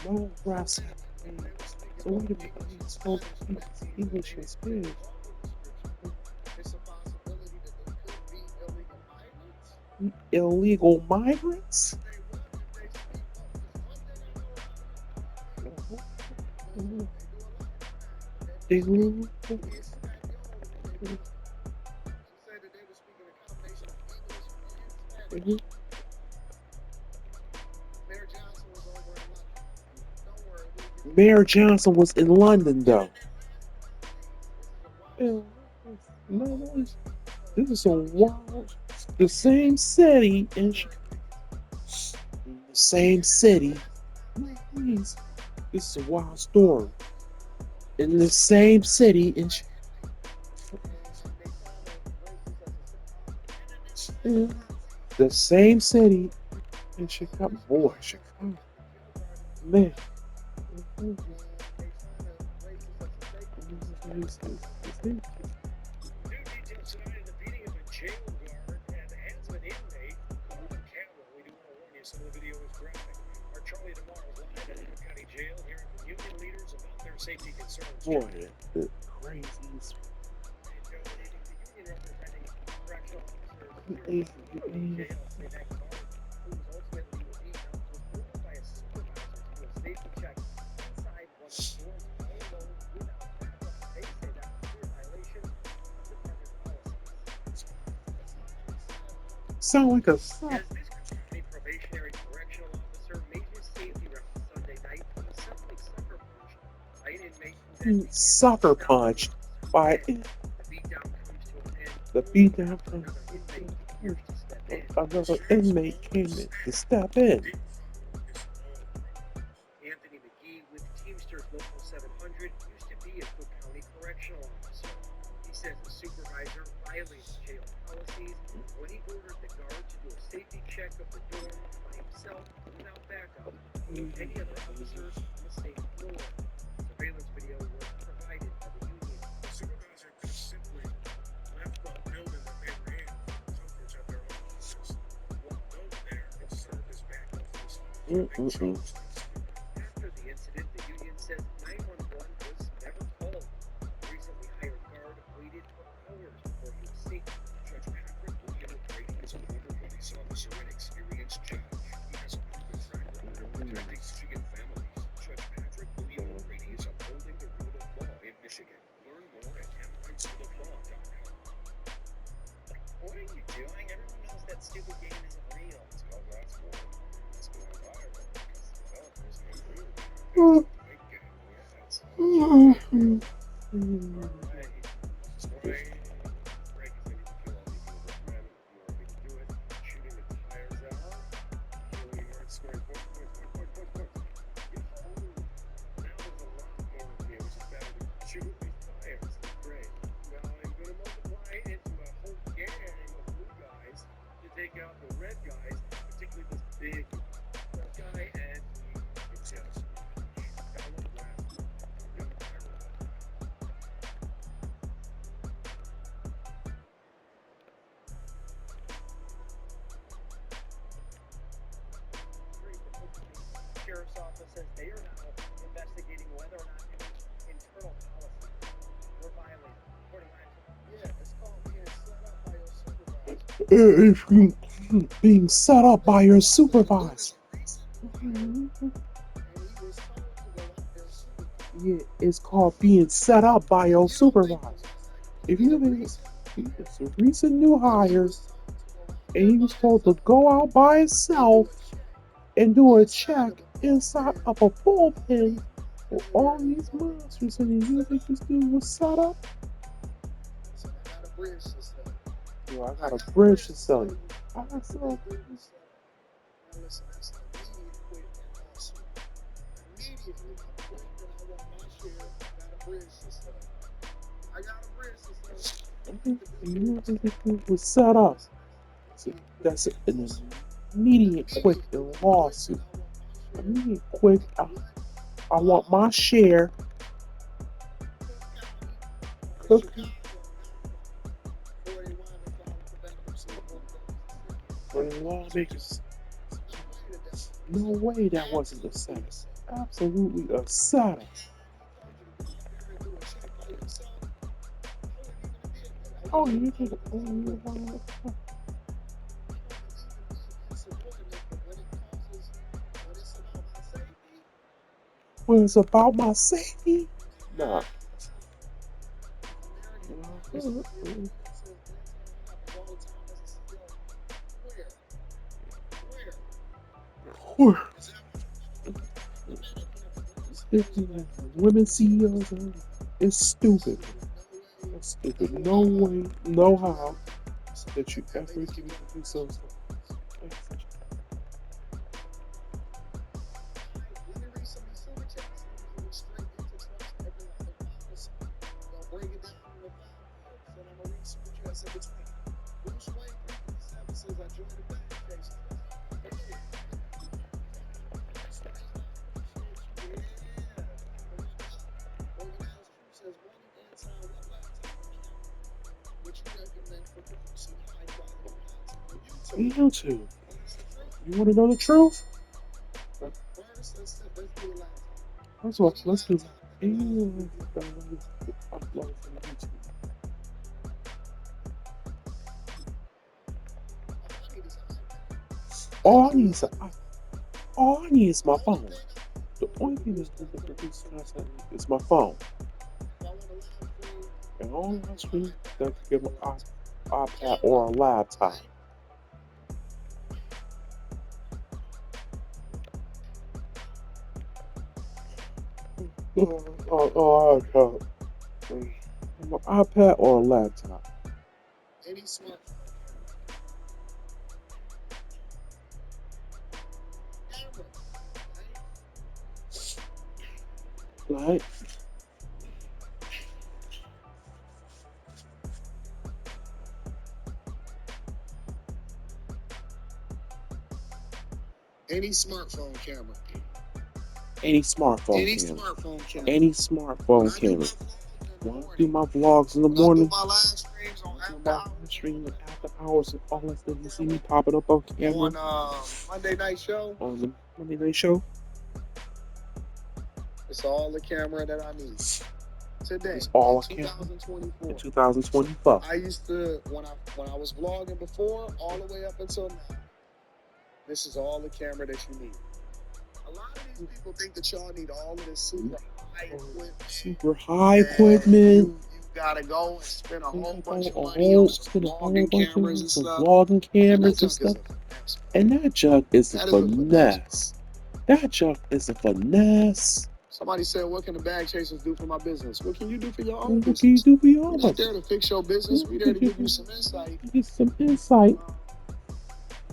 No grass. So wait a minute. He spoke English and Spanish. Illegal migrants? Illegal. Mayor Johnson was in London, though. No, this is a wild. The same city the same city. No, please. This is a wild story. In the same city the same city in Chicago. Boy, Chicago. Man. Boy, the craziest. Sound like a sucker punched by the beatdown from another inmate came in to step in. It's being set up by your supervisor. Yeah, it's called being set up by your supervisor. If you have any, it's a recent new hires, and he was supposed to go out by himself and do a check inside of a bullpen for all these monsters, and you think this dude was set up? Yo, I got a bridge to sell you. I got some. You think this dude was set up? So that's an immediate quick lawsuit. Immediate quick. I want my share. Cook. For the lawmakers. No way that wasn't a setup. Absolutely a setup. Oh, you did. When it's about my safety? Nah. Women CEOs, it's stupid. That's stupid. No way, no how that you ever give me themselves. YouTube. You want to know the truth? First of all, let's do upload from YouTube. All I need is all I need is my phone. The only thing that's going to produce content is my phone. And all my screen that can get my iPad or a laptop. iPad. My iPad or a laptop. Any smartphone. Right? Any smartphone camera. Any smartphone camera. Any smartphone camera. When I do my vlogs in the morning, I do my live streams after hours and all that stuff, you see me popping up on camera. On Monday Night Show. On the Monday Night Show. It's all the camera that I need. Today. It's all a camera. In 2024. I used to, when I was vlogging before, all the way up until now, this is all the camera that you need. A lot of these people think that y'all need all of this super high equipment. Super high equipment. You gotta go and spend a whole bunch of money on some vlogging cameras and stuff. Vlogging cameras and stuff. And that junk is a finesse. That junk is a finesse. Somebody said, "What can the bag chasers do for my business?" What can you do for your own business? What can you do for your own business? We're not there to fix your business. We're there to give you some insight. Get some insight.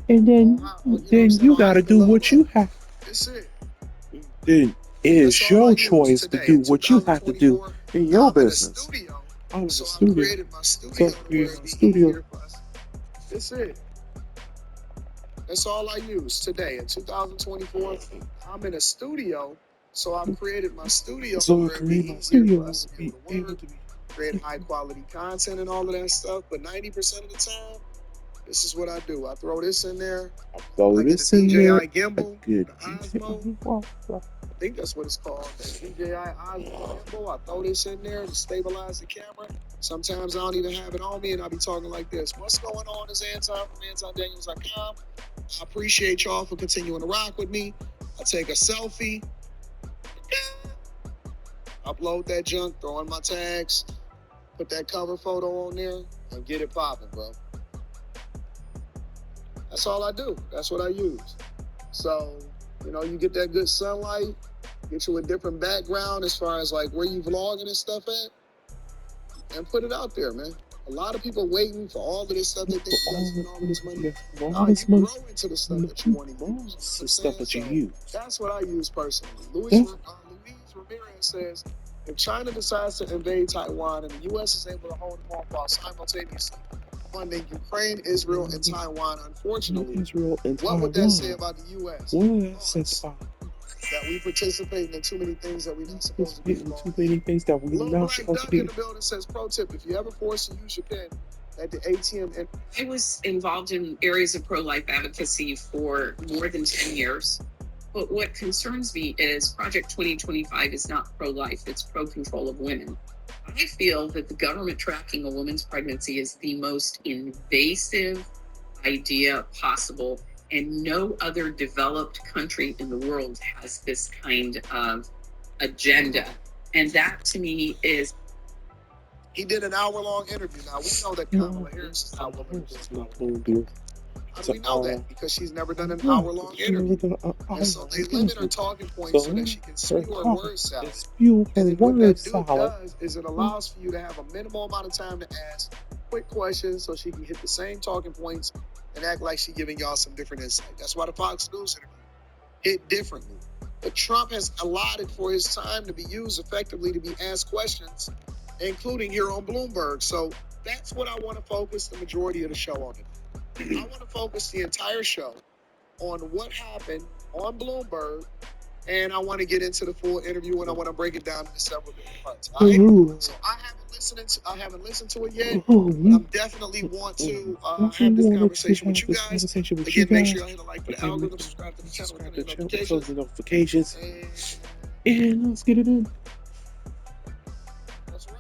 And then you gotta do what you have. That's it. Then it is your choice to do what you have to do in your business. I'm in the studio. So I created my studio. That's it. That's all I use today in 2024. I'm in a studio, so I've created my studio. So I created my studio to be able to create high quality content and all of that stuff. But 90% of the time, this is what I do. I throw this in there. I throw this in there. A gimbal, good Osmo. I think that's what it's called. The DJI Osmo gimbal. I throw this in there to stabilize the camera. Sometimes I don't even have it on me, and I'll be talking like this. What's going on? Is Anton from AntonDaniels.com. I appreciate y'all for continuing to rock with me. I take a selfie, upload that junk, throw in my tags, put that cover photo on there, and get it popping, bro. That's all I do. That's what I use. So, you get that good sunlight, get you a different background as far as like where you vlogging and stuff at, and put it out there, man. A lot of people waiting for all of this stuff that they spend all this money. You grow into the stuff that you want to use. The stuff that you use. That's what I use personally. Luis Ramirez says, if China decides to invade Taiwan and the U.S. is able to hold them off while simultaneously funding Ukraine, Israel, and Taiwan, unfortunately, what would that say about the U.S.? What would that say about that we participate in too many things that we're not supposed to be involved in? Too many things that we're not supposed to be. Little Black Duck in the building says, pro tip, if you ever forced to use your pen at the ATM. I was involved in areas of pro-life advocacy for more than 10 years. But what concerns me is Project 2025 is not pro-life, it's pro-control of women. I feel that the government tracking a woman's pregnancy is the most invasive idea possible, and no other developed country in the world has this kind of agenda. And that to me is. He did an hour-long interview. Now, we know that Kamala Harris is not willing to do. How do we know that? Because she's never done an hour-long interview. And so they limit her talking points so that she can spew her word salad. And then what that does is it allows for you to have a minimal amount of time to ask quick questions so she can hit the same talking points and act like she's giving y'all some different insight. That's why the Fox News interview hit differently. But Trump has allotted for his time to be used effectively to be asked questions, including here on Bloomberg. So that's what I want to focus the majority of the show on. I want to focus the entire show on what happened on Bloomberg, and I want to get into the full interview, and I want to break it down into several different parts. All right? So I haven't listened to it yet, but I definitely want to have this conversation with you guys. Again, make sure y'all hit a like for the algorithm, subscribe to the channel, turn on the notifications, and let's get it in. That's right.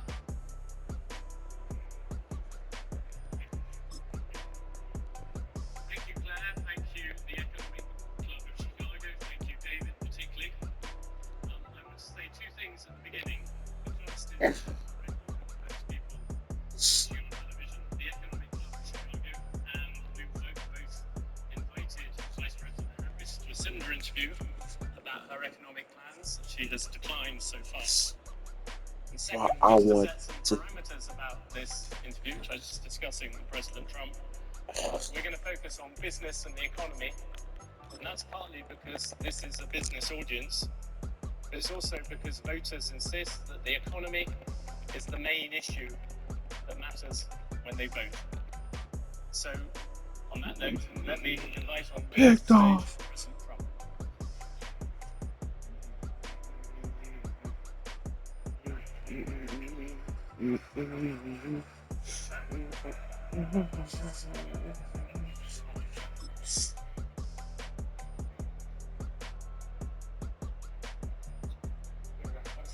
Thank you, Claire. Thank you, the Economic Club of Chicago. Thank you, David, particularly. I must say two things at the beginning. The first is most people see on television, the Economic Club of Chicago and Bloomberg both invited Vice President Harris to a similar interview about her economic plans that she has declined so far. And second, just to set some parameters about this interview, which I was just discussing with President Trump, we're going to focus on business and the economy, and that's partly because this is a business audience, but it's also because voters insist that the economy is the main issue that matters when they vote. So, on that note, let me invite on the stage President Trump.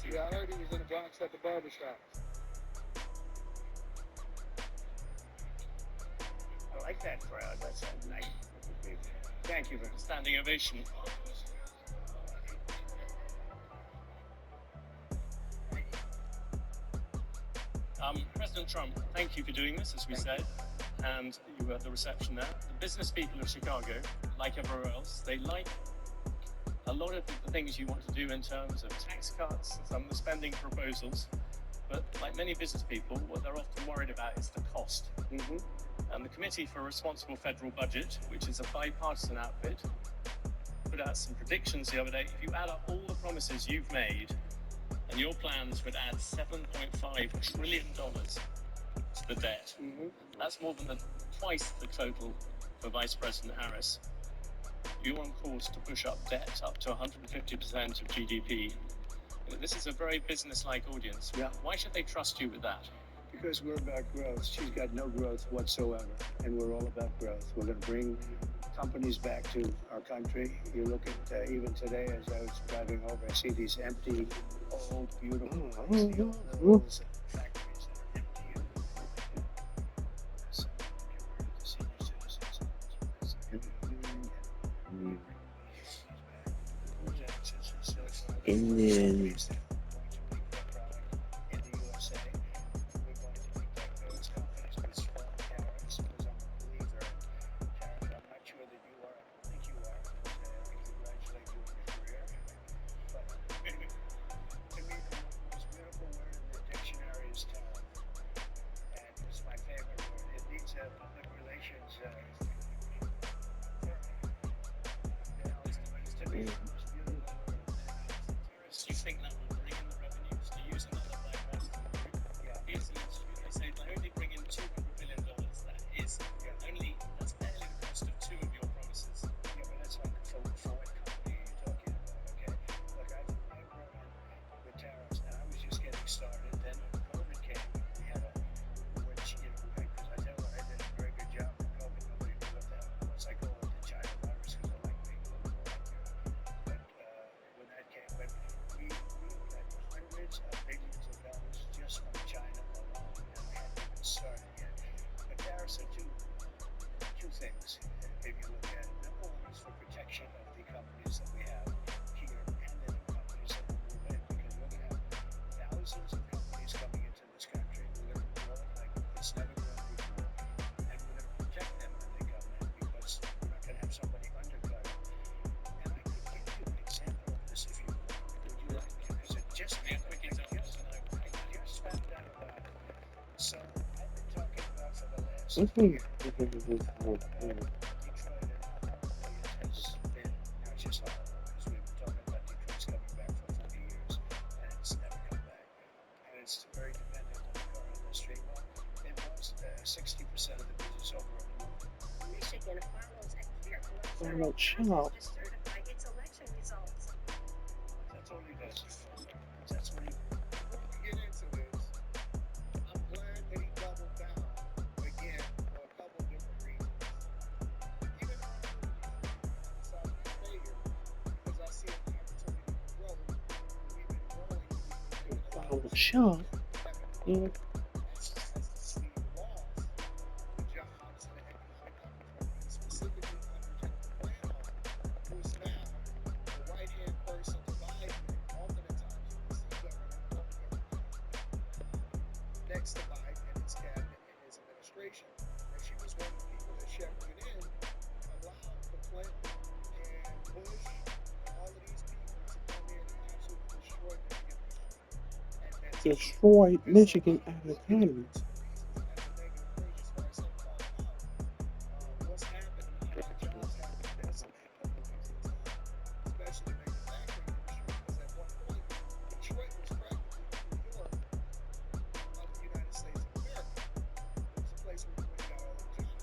Yeah, I heard he was in the Bronx at the barbershop. I like that crowd. That's a nice. Thank you for the standing ovation. President Trump, thank you for doing this, as we said, and you were at the reception there. The business people of Chicago, like everywhere else, they like a lot of the things you want to do in terms of tax cuts and some of the spending proposals, but like many business people, what they're often worried about is the cost. And the Committee for a Responsible Federal Budget, which is a bipartisan outfit, put out some predictions the other day. If you add up all the promises you've made, and your plans would add $7.5 trillion to the debt. That's more than twice the total for Vice President Harris. You're on course to push up debt up to 150% of GDP. This is a very business-like audience. Yeah. Why should they trust you with that? Because we're about growth. She's got no growth whatsoever, and we're all about growth. We're going to bring companies back to our country. You look at even today, as I was driving over, I see these empty, old, beautiful factories that are empty. So, the senior citizens And then You think that would just from China alone, and we haven't even started yet. But tariffs are two things. If you look at it, number one is for protection of the companies that we have here and the new companies that will move in, because we're going to have thousands of companies coming into this country. We're going to grow it like it's never grown before, and we're going to protect them when they come in, because we're not going to have somebody undercut it. And I could give you an example of this if you want. Would you like it? Is it just me? Quick example. Yes, and I just found out about it. So I've been talking about for the last year about Detroit and how horrible it has been. Now it's just horrible, because we've been talking about Detroit's coming back for 40 years, and it's never come back. And it's very dependent on the car industry. Well, it was 60% of the business over at Michigan follows a careful Oh, observance chill out. to certify its election results. That's all he does. That's what he Before we get into this, I'm glad that he doubled down again for a couple different reasons. Even though I decided to stay here because I see an opportunity to grow. We've been growing. We've been making a lot Oh, of chill. revenue. As the loss, the jobs, and the economic opportunities, specifically under Jennifer Granholm, who is now the right-hand person to Biden. Oftentimes, you will see government next to Biden and his cabinet and his administration. And she was one of the people that shepherded in, allowed for Clinton and Bush and all of these people to come in and absolutely destroy Michigan. And Destroyed so Michigan I'm as an looking at economy. these two reasons as a negative thing as far as him calling out what's happened and how our jobs have been decimated over the years, especially the manufacturing industry, because at one point, Detroit was practically the New York of the United States of America. It was a place where we got all the jobs.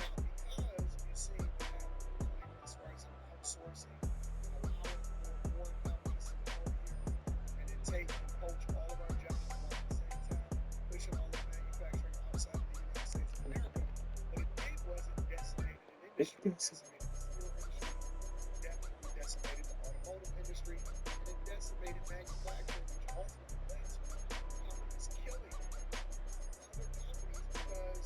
Now, because you see what happened with Clinton as far as outsourcing and allowing for foreign companies to come over here and then take and poach all of our jobs while at the same time pushing all the manufacturing outside of the United States of America. What it did was it decimated an industry. It decimated the steel industry, definitely decimated the automotive industry, and it decimated manufacturing, which ultimately led to companies killing other companies because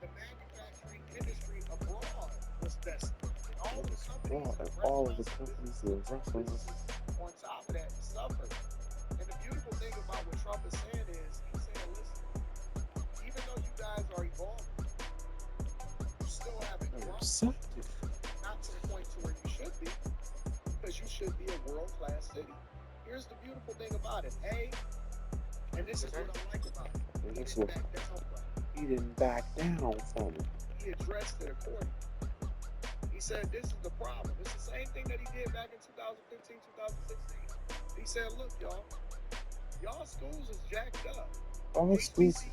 the manufacturing industry abroad was decimated. And all of the companies and the All of the restaurants and companies and businesses restaurants. on top of that suffered. And the beautiful thing about what Trump is saying is he's saying, listen, even though you guys are evolving, you still haven't grown. Receptive. Not to the point to where you should be, because you should be a world-class city. Here's the beautiful thing about it. And this is what I like about it. He didn't back down from it. He didn't back down from it. He addressed it accordingly. He said, this is the problem. It's the same thing that he did back in 2015, 2016. He said, look, y'all schools is jacked up. All schools,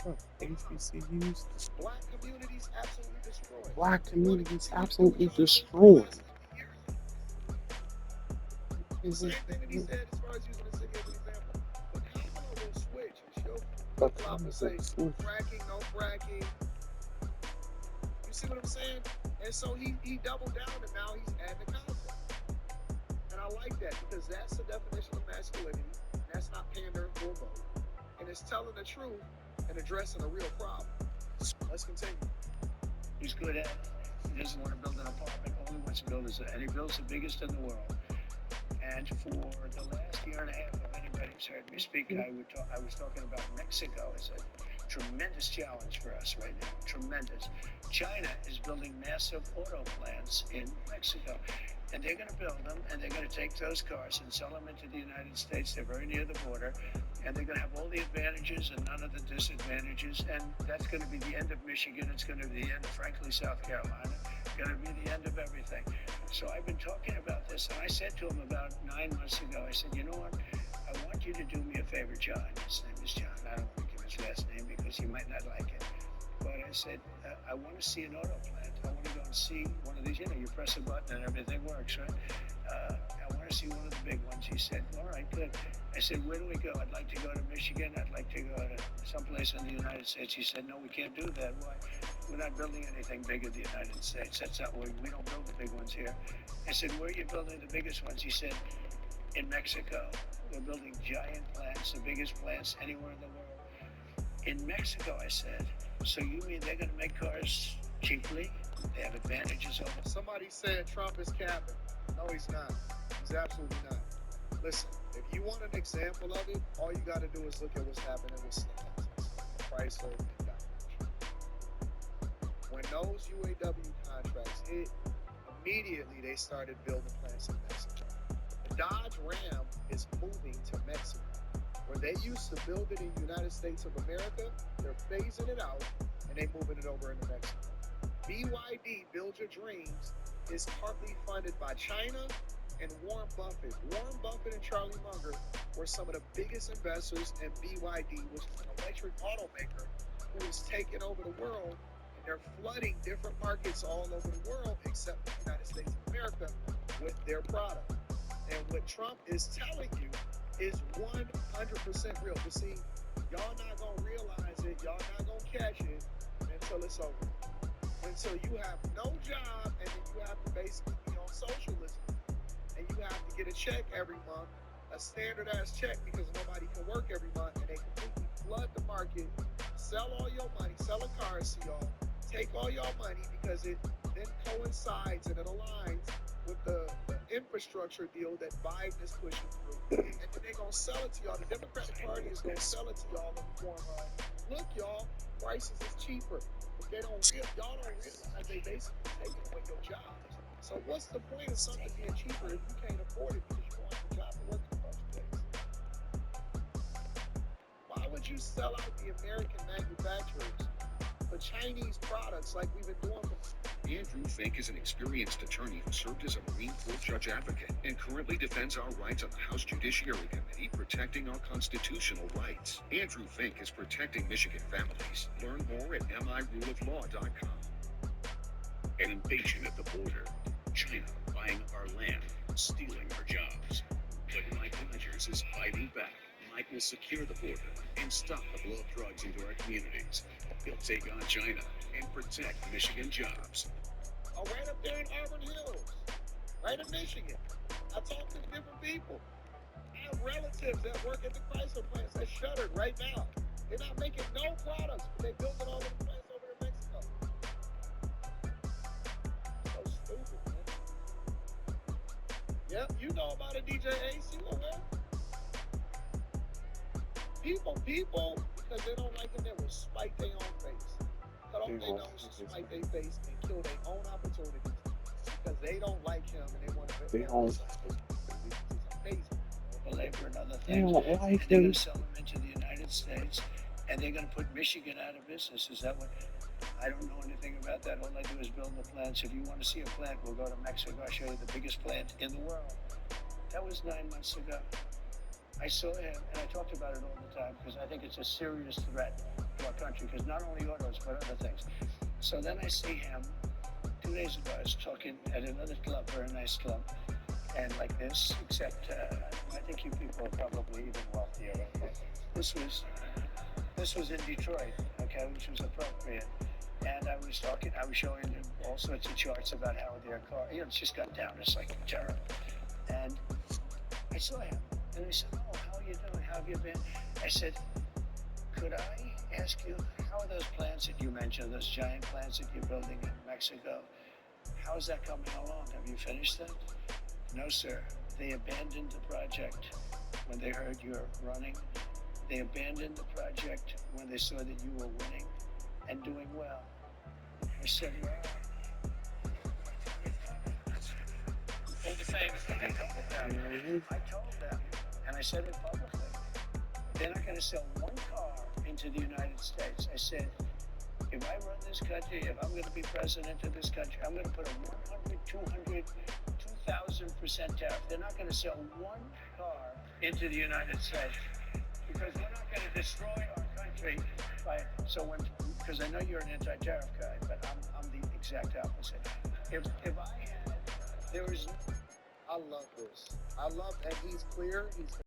HBCUs, HBCUs, black communities absolutely destroyed. black We're going to communities continue to do absolutely what y'all do for the destroyed. rest of the years. The same thing that he said as far as using the city as an example. But Kamala will switch and she'll flip-flop and say, fracking, no fracking. You see what I'm saying? And so he doubled down and now he's adding the conflict. And I like that because that's the definition of masculinity. That's not pandering for a vote. And it's telling the truth and addressing a real problem. Let's continue. He's good at it. He doesn't want to build an apartment. All he wants to build is and he builds the biggest in the world. And for the last year and a half, if anybody's heard me speak, I was talking about Mexico as a tremendous challenge for us right now. Tremendous. China is building massive auto plants in Mexico. And they're going to build them, and they're going to take those cars and sell them into the United States. They're very near the border, and they're going to have all the advantages and none of the disadvantages. And that's going to be the end of Michigan. It's going to be the end of, frankly, South Carolina. It's going to be the end of everything. So I've been talking about this, and I said to him about 9 months ago, I said, you know what? I want you to do me a favor, John. His name is John. I don't want to give his last name because he might not like it. But I said, I want to see an auto plant. I want to go and see one of these, you press a button and everything works, right? I want to see one of the big ones. He said, all right, good. I said, where do we go? I'd like to go to Michigan. I'd like to go to someplace in the United States. He said, no, we can't do that. Why? We're not building anything big in the United States. That's not where we don't build the big ones here. I said, where are you building the biggest ones? He said, in Mexico. They're building giant plants, the biggest plants anywhere in the world. In Mexico, I said, so you mean they're going to make cars cheaply? They have advantages over. Somebody said Trump is capping. No, he's not. He's absolutely not. Listen, if you want an example of it, all you got to do is look at what's happening with slabs, Chrysler, and Dodge. When those UAW contracts hit, immediately they started building plants in Mexico. The Dodge Ram is moving to Mexico. Where they used to build it in the United States of America, they're phasing it out and they're moving it over into Mexico. BYD, Build Your Dreams, is partly funded by China and Warren Buffett. Warren Buffett and Charlie Munger were some of the biggest investors in BYD, which is an electric automaker who is taking over the world, and they're flooding different markets all over the world except the United States of America with their product. And what Trump is telling you is 100% real. But see, y'all not gonna realize it, y'all not gonna catch it until it's over. Until you have no job and then you have to basically be on socialism and you have to get a check every month, a standardized check because nobody can work every month, and they completely flood the market, sell all your money, sell a currency, y'all, take all your money because it then coincides and it aligns with the infrastructure deal that Biden is pushing through. And then they're going to sell it to y'all. The Democratic Party is going to sell it to y'all in the form of, look, y'all, prices is cheaper. But y'all don't realize they basically taking away your jobs. So what's the point of something being cheaper if you can't afford it because you don't have a job to work in the first place? Why would you sell out the American manufacturers for Chinese products like we've been doing for Andrew Fink is an experienced attorney who served as a Marine Corps judge advocate and currently defends our rights on the House Judiciary Committee, protecting our constitutional rights. Andrew Fink is protecting Michigan families. Learn more at miruleoflaw.com. An invasion at the border. China buying our land, stealing our jobs. But Mike Rogers is fighting back. Mike will secure the border and stop the flow of drugs into our communities. He'll take on China and protect Michigan jobs. Oh, right up there in Auburn Hills, right in Michigan. I talked to different people. I have relatives that work at the Chrysler plants that shuttered right now. They're not making no products, but they build it all over the place over in Mexico. So stupid, man. Yep, you know about it, DJ AC. Well, people, because they don't like him, they will spite their own face. Cut off their nose, spite their face, and kill their own opportunities because they don't like him and they want to. They don't. He's amazing. Belabor another They thing. don't like They're going him. to sell them into the United States, and they're going to put Michigan out of business. Is that what? I don't know anything about that. All I do is build the plants. If you want to see a plant, we'll go to Mexico. I'll show you the biggest plant in the world. That was 9 months ago. I saw him, and I talked about it all the time because I think it's a serious threat to our country, because not only autos, but other things. So then I see him 2 days ago. I was talking at another club, very nice club, and like this, except I think you people are probably even wealthier. This was in Detroit, okay, which was appropriate. And I was showing him all sorts of charts about how their car, it's just got down. It's like terrible. And I saw him, and I said, "Oh, how are you doing? How have you been?" I said, "Could I ask you, how are those plants that you mentioned, those giant plants that you're building in Mexico, how is that coming along? Have you finished them?" "No, sir. They abandoned the project when they heard you were running. They abandoned the project when they saw that you were winning and doing well." I said, "Well, All the same. I told them, and I said it publicly, they're not going to sell one car into the United States. I said, if I run this country, if I'm going to be president of this country, I'm going to put a 100, 200, 2,000% tariff. They're not going to sell one car into the United States because we're not going to destroy our country because I know you're an anti-tariff guy, but I'm the exact opposite. If I had, there was. I love this. And he's clear. He's